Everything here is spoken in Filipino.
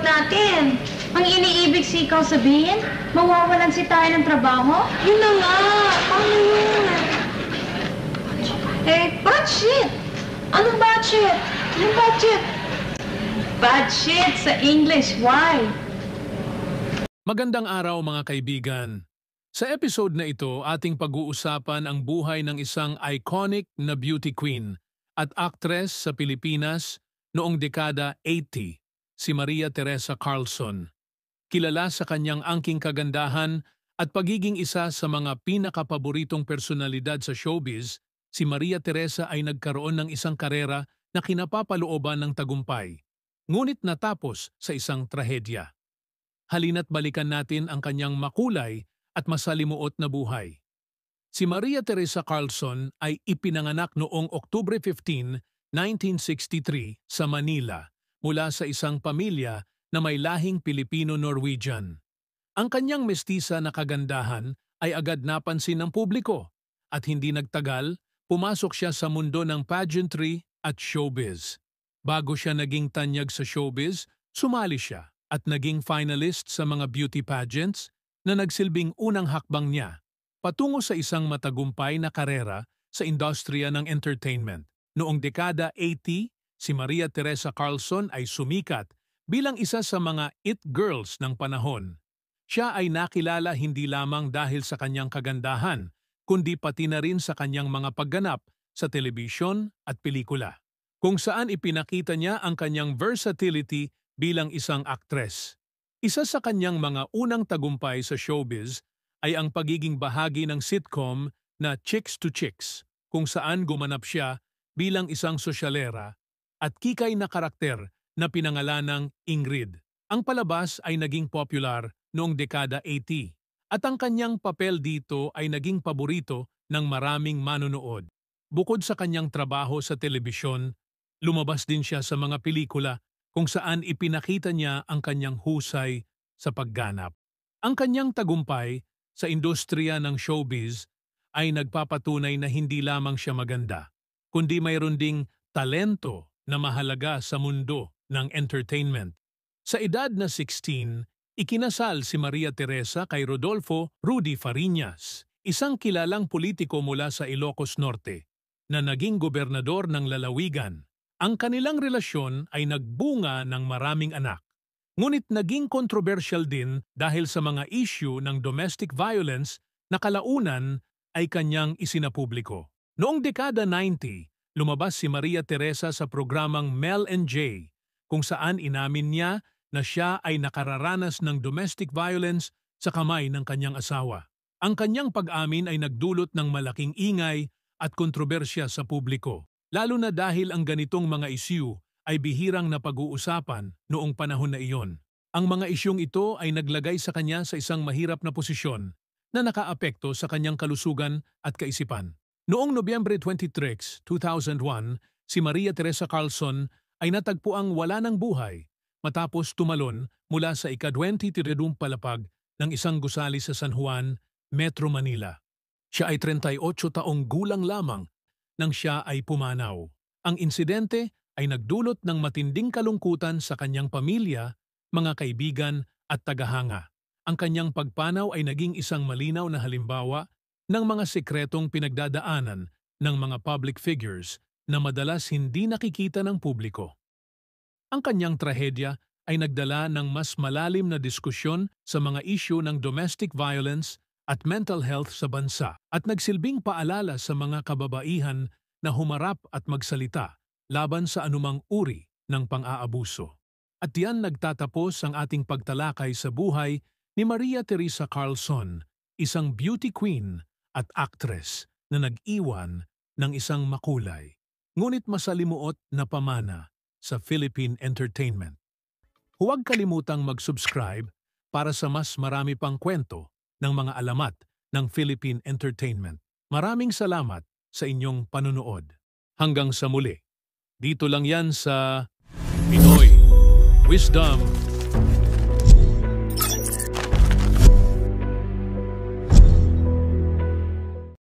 natin. Ang iniibig sikaw sabihin, mawawalan si tayo ng trabaho? Yun na nga. Paano yun? Budget. Anong budget? Yung budget. Budget sa English. Why? Magandang araw mga kaibigan. Sa episode na ito, ating pag-uusapan ang buhay ng isang iconic na beauty queen at actress sa Pilipinas noong dekada 80, si Maria Teresa Carlson. Kilala sa kanyang angking kagandahan at pagiging isa sa mga pinakapaboritong personalidad sa showbiz, si Maria Teresa ay nagkaroon ng isang karera na kinapapalooban ng tagumpay, ngunit natapos sa isang trahedya. Halina't balikan natin ang kanyang makulay at masalimuot na buhay. Si Maria Teresa Carlson ay ipinanganak noong Oktubre 15, 1963 sa Manila mula sa isang pamilya na may lahing Pilipino-Norwegian. Ang kanyang mestiza na kagandahan ay agad napansin ng publiko at hindi nagtagal, pumasok siya sa mundo ng pageantry at showbiz. Bago siya naging tanyag sa showbiz, sumali siya at naging finalist sa mga beauty pageants na nagsilbing unang hakbang niya patungo sa isang matagumpay na karera sa industriya ng entertainment. Noong dekada 80, si Maria Teresa Carlson ay sumikat bilang isa sa mga it girls ng panahon. Siya ay nakilala hindi lamang dahil sa kanyang kagandahan, kundi pati na rin sa kanyang mga pagganap sa telebisyon at pelikula, kung saan ipinakita niya ang kanyang versatility bilang isang aktres. Isa sa kanyang mga unang tagumpay sa showbiz ay ang pagiging bahagi ng sitcom na Chicks to Chicks, kung saan gumanap siya bilang isang sosyalera at kikay na karakter na pinangalanang Ingrid. Ang palabas ay naging popular noong dekada 80 at ang kanyang papel dito ay naging paborito ng maraming manonood. Bukod sa kanyang trabaho sa telebisyon, lumabas din siya sa mga pelikula kung saan ipinakita niya ang kanyang husay sa pagganap. Ang kanyang tagumpay sa industriya ng showbiz ay nagpapatunay na hindi lamang siya maganda, kundi mayroon ding talento na mahalaga sa mundo ng entertainment. Sa edad na 16, ikinasal si Maria Teresa kay Rodolfo Rudy Fariñas, isang kilalang politiko mula sa Ilocos Norte, na naging gobernador ng lalawigan. Ang kanilang relasyon ay nagbunga ng maraming anak, ngunit naging kontrobersyal din dahil sa mga issue ng domestic violence na kalaunan ay kanyang isinapubliko. Noong dekada 90, lumabas si Maria Teresa sa programang Mel and Jay, kung saan inamin niya na siya ay nakararanas ng domestic violence sa kamay ng kanyang asawa. Ang kanyang pag-amin ay nagdulot ng malaking ingay at kontrobersya sa publiko, lalo na dahil ang ganitong mga issue ay bihirang na pag-uusapan noong panahon na iyon. Ang mga isyung ito ay naglagay sa kanya sa isang mahirap na posisyon na nakaapekto sa kanyang kalusugan at kaisipan. Noong Nobyembre 23, 2001, si Maria Teresa Carlson ay natagpuang wala ng buhay matapos tumalon mula sa ika-23 palapag ng isang gusali sa San Juan, Metro Manila. Siya ay 38 taong gulang lamang nang siya ay pumanaw. Ang insidente ay nagdulot ng matinding kalungkutan sa kanyang pamilya, mga kaibigan at tagahanga. Ang kanyang pagpanaw ay naging isang malinaw na halimbawa ng mga sekretong pinagdadaanan ng mga public figures na madalas hindi nakikita ng publiko. Ang kanyang trahedya ay nagdala ng mas malalim na diskusyon sa mga issue ng domestic violence at mental health sa bansa at nagsilbing paalala sa mga kababaihan na humarap at magsalita laban sa anumang uri ng pang-aabuso. At diyan nagtatapos ang ating pagtalakay sa buhay ni Maria Teresa Carlson, isang beauty queen at actress na nag-iwan ng isang makulay, ngunit masalimuot na pamana sa Philippine entertainment. Huwag kalimutang mag-subscribe para sa mas marami pang kwento ng mga alamat ng Philippine entertainment. Maraming salamat sa inyong panunood. Hanggang sa muli. Dito lang yan sa Pinoy Wisdom